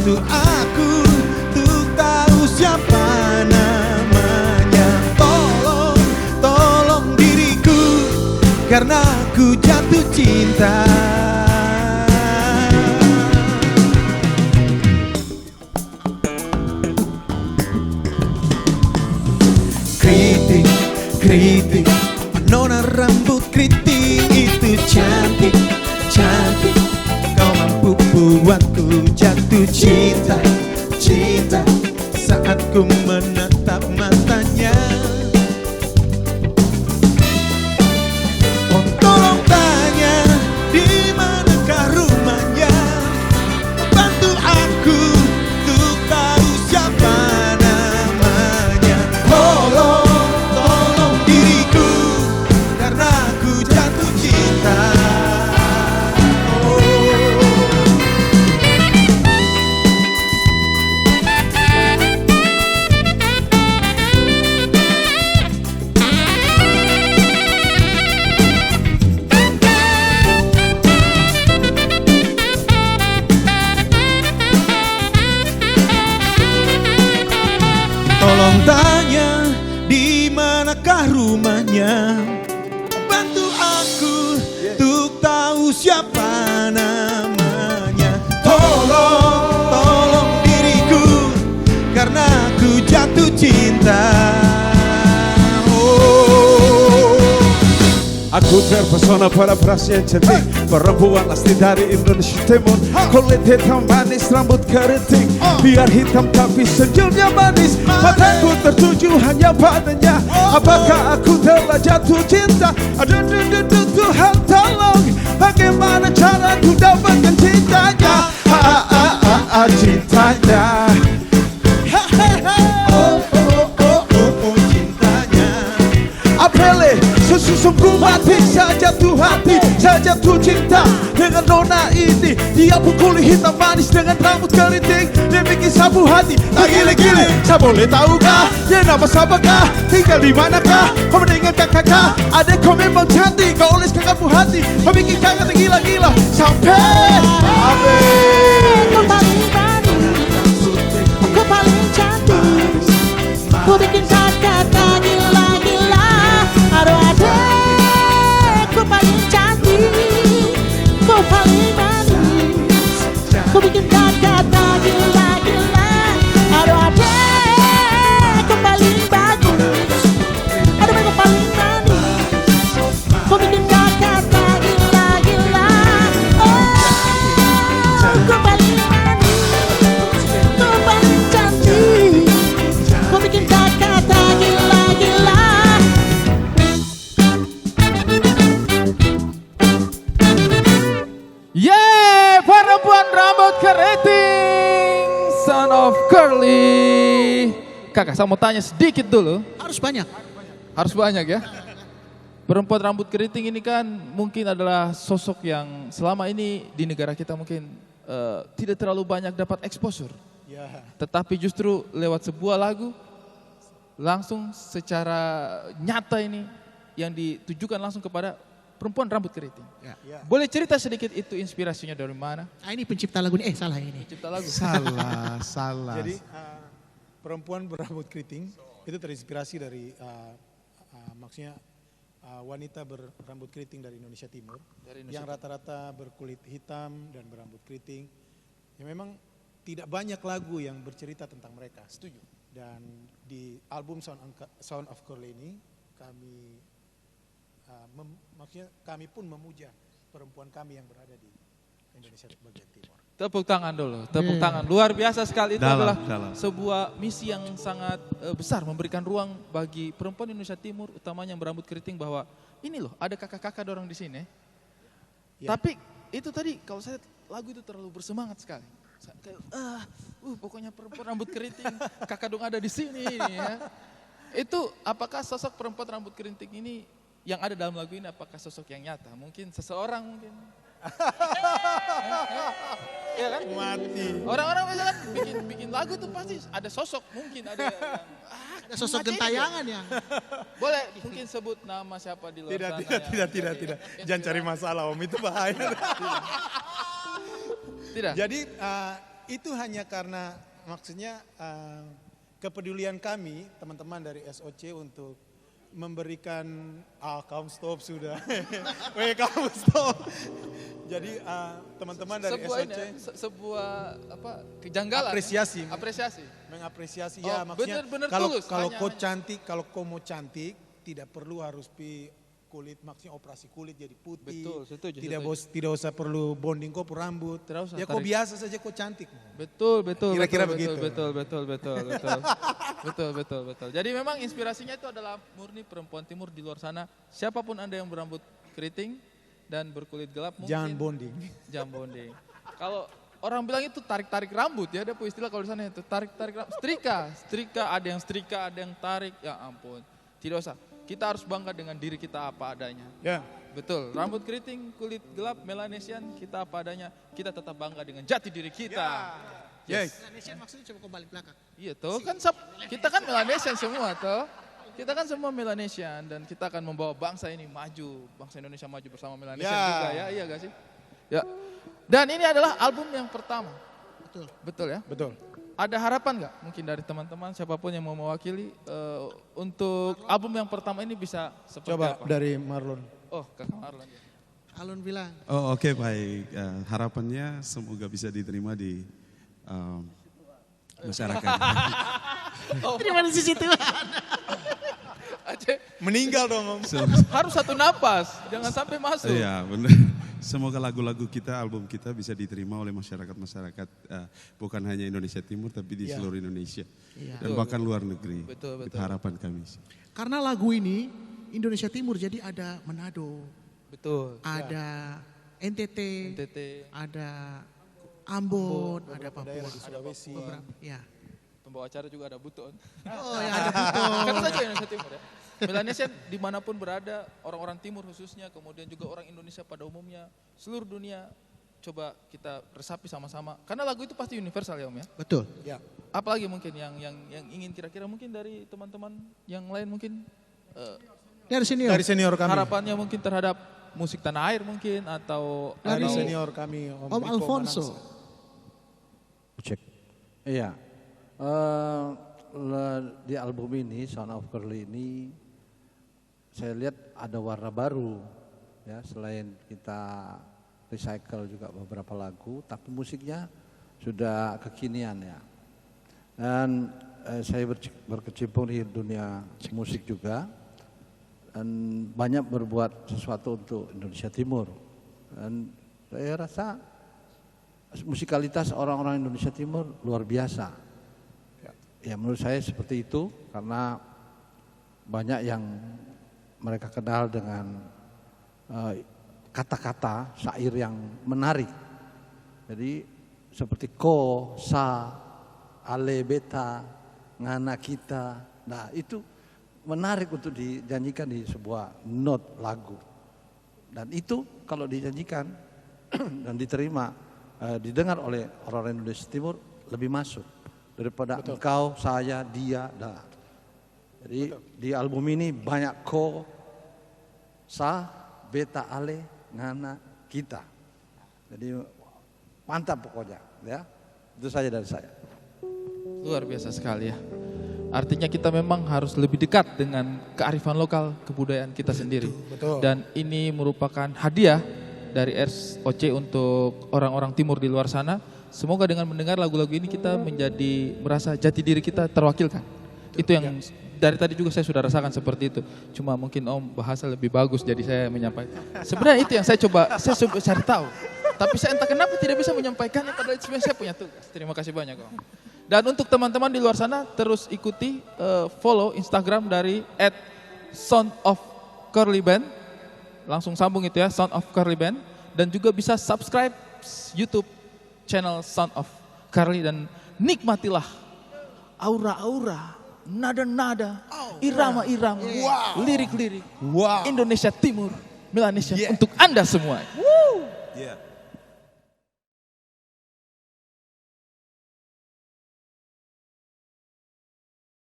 Bantu aku untuk tahu siapa namanya. Tolong diriku karena aku jatuh cinta. Kritik, nona rambut keriting itu cantik. Kau mampu buatku jatuh cinta. Saat ku menatap matanya. Oh tolong tanya di manakah rumahnya. Bantu aku untuk tahu siapa namanya. Tolong diriku karena aku jatuh cinta. Tolong tanya di manakah rumahnya. Bantu aku untuk tahu siapa namanya. Tolong diriku karena aku jatuh cinta. Aku terpesona pada perasaan cantik perempuan asli dari Indonesia Timur. Kulit hitam manis, rambut keriting, biar hitam tapi senyumnya manis. Mataku tertuju hanya padanya. Apakah aku telah jatuh cinta? Aduh Tuhan tolong, bagaimana cara ku dapatkan cintanya? Cintanya. Cintanya. Apele sesungguh mati, saya jatuh hati, saya jatuh cinta dengan nona ini. Dia pukul hitam manis dengan rambut keriting, dia bikin sapu hati tak gile-gile. Saya boleh tahukah dia nama siapakah, tinggal di manakah? Kau meninggalkan kakak, adek kau memang cantik, kau oleskan kamu hati, kau bikin kakak tergila-gila sampai habis. Kau paling manis, kau paling cantik, kau bikin kakak tergila-gila. Aduh adek, kau paling cantik, kau paling manis, kau bikin kakak tergila-gila. Aduh adek, kau paling bagus, aduh kau paling manis, kau bikin kakak tergila-gila. Kau paling manis, kau paling cantik, kau bikin kakak tergila-gila. Yeay, perempuan rambut keriting, son of curly. Kakak, saya mau tanya sedikit dulu. Harus banyak. Harus banyak ya. Perempuan rambut keriting ini kan mungkin adalah sosok yang selama ini di negara kita mungkin tidak terlalu banyak dapat exposure. Ya. Tetapi justru lewat sebuah lagu, langsung secara nyata ini yang ditujukan langsung kepada perempuan rambut keriting. Ya. Boleh cerita sedikit itu inspirasinya dari mana? Ini pencipta lagu ini. Salah ini. Pencipta lagu. Salah. Jadi perempuan berambut keriting itu terinspirasi dari maksudnya wanita berambut keriting dari Indonesia Timur yang rata-rata berkulit hitam dan berambut keriting. Ya memang tidak banyak lagu yang bercerita tentang mereka. Setuju. Dan di album Sound of Curly ini kami maksudnya kami pun memuja perempuan kami yang berada di Indonesia bagian timur. Tepuk tangan dulu, tepuk tangan. Luar biasa sekali, itu Dalam. adalah sebuah misi yang sangat besar, memberikan ruang bagi perempuan Indonesia Timur, utamanya yang berambut keriting, bahwa ini loh ada kakak-kakak dorong di sini. Ya. Tapi itu tadi kalau saya lagu itu terlalu bersemangat sekali. Saya kayak pokoknya perempuan rambut keriting, kakak dong ada di sini ya. Itu apakah sosok perempuan rambut keriting ini yang ada dalam lagu ini apakah sosok yang nyata? Mungkin seseorang mungkin. Ya kan? Mati. Orang-orang biasa kan bikin lagu tuh pasti ada sosok, mungkin ada yang Ada sosok gentayangan yang boleh mungkin sebut nama siapa di luar sana. Tidak. Jangan cari masalah Om, itu bahaya. Tidak. Jadi itu hanya karena maksudnya kepedulian kami teman-teman dari SOC untuk memberikan kamu stop sudah. Weh kamu stop. Jadi teman-teman dari SOC sebuah kejanggalan. Apresiasi. Mengapresiasi Oh, ya maksudnya bener-bener kalau tulus, kau cantik, kalau kau mau cantik tidak perlu harus kulit maksudnya operasi kulit jadi putih. Betul, setuju. Tidak usah perlu bonding kau rambut. Tidak usah, ya kau biasa saja kau cantik. Betul. Kira-kira begitu. Betul. Jadi memang inspirasinya itu adalah murni perempuan timur di luar sana. Siapapun Anda yang berambut keriting dan berkulit gelap mungkin Jangan bonding. Jangan bonding. Kalau orang bilang itu tarik-tarik rambut ya, ada istilah kalau di sana itu tarik-tarik rambut. Setrika, ada yang setrika, ada yang tarik. Ya ampun. Tidak usah. Kita harus bangga dengan diri kita apa adanya. Ya. Betul, rambut keriting, kulit gelap, Melanesian, kita apa adanya. Kita tetap bangga dengan jati diri kita. Yes. Melanesian maksudnya coba kau balik belakang. Iya tuh, kan kita kan Melanesian semua tuh. Kita kan semua Melanesian dan kita akan membawa bangsa ini maju. Bangsa Indonesia maju bersama Melanesian juga ya, iya gak sih? Ya. Dan ini adalah album yang pertama. Betul ya? Betul. Ada harapan nggak mungkin dari teman-teman siapapun yang mau mewakili untuk album yang pertama ini bisa seperti Coba apa? dari Marlon. Oh, Kakak Marlon. Alun bilang. Oh oke, baik. Harapannya semoga bisa diterima di masyarakat. Terima kasih situ. Aceh, Meninggal dong. harus satu napas, jangan sampai masuk. Iya benar. Semoga lagu-lagu kita, album kita bisa diterima oleh masyarakat bukan hanya Indonesia Timur tapi di seluruh Indonesia dan bahkan luar negeri. Betul. Itu harapan kami. Karena lagu ini Indonesia Timur, jadi ada Manado, Betul. ada NTT, ada Ambon, ada Papua, Di Sulawesi. beberapa. Ya. Pembawa acara juga ada Buton. Oh ya, ada Buton. Kan saja Indonesia Timur ya. Melanesian dimanapun berada, orang-orang timur khususnya, kemudian juga orang Indonesia pada umumnya, seluruh dunia, coba kita resapi sama-sama. Karena lagu itu pasti universal ya Om ya. Betul. Ya. Apalagi mungkin yang ingin kira-kira mungkin dari teman-teman yang lain mungkin Dari senior kami. harapannya mungkin terhadap musik tanah air mungkin atau Dari atau- senior kami Om Riko Alfonso. Manangsa. Cek. Iya. Di album ini Sound of Curly ini saya lihat ada warna baru ya, selain kita recycle juga beberapa lagu tapi musiknya sudah kekinian ya. Dan saya berkecimpung di dunia musik juga dan banyak berbuat sesuatu untuk Indonesia Timur. Dan saya rasa musikalitas orang-orang Indonesia Timur luar biasa. Ya menurut saya seperti itu karena banyak yang mereka kenal dengan kata-kata syair yang menarik. Jadi seperti ko, sa, ale, beta, ngana kita. Nah itu menarik untuk dinyanyikan di sebuah not lagu. Dan itu kalau dinyanyikan dan diterima, didengar oleh orang-orang Indonesia Timur lebih masuk daripada engkau, saya, dia. Nah. Jadi di album ini banyak ko, sa, beta, ale, ngana, kita. Jadi mantap pokoknya ya. Itu saja dari saya. luar biasa sekali ya. Artinya kita memang harus lebih dekat dengan kearifan lokal, kebudayaan kita sendiri. Betul. Dan ini merupakan hadiah dari RSOC untuk orang-orang timur di luar sana. Semoga dengan mendengar lagu-lagu ini kita menjadi merasa jati diri kita terwakilkan. Itu yang dari tadi juga saya sudah rasakan seperti itu. Cuma mungkin Om bahasa lebih bagus jadi saya menyampaikan. Sebenarnya itu yang saya coba cari tahu. Tapi saya entah kenapa tidak bisa menyampaikannya padahal sebenarnya saya punya tugas. Terima kasih banyak Om. Dan untuk teman-teman di luar sana terus ikuti follow Instagram dari @soundofcurlyband. Langsung sambung itu ya, Sound of Curly Band. Dan juga bisa subscribe YouTube channel Sound of Curly dan nikmatilah aura-aura, nada-nada, irama-irama, lirik-lirik Indonesia Timur, Melanesian untuk Anda semua. Yeah.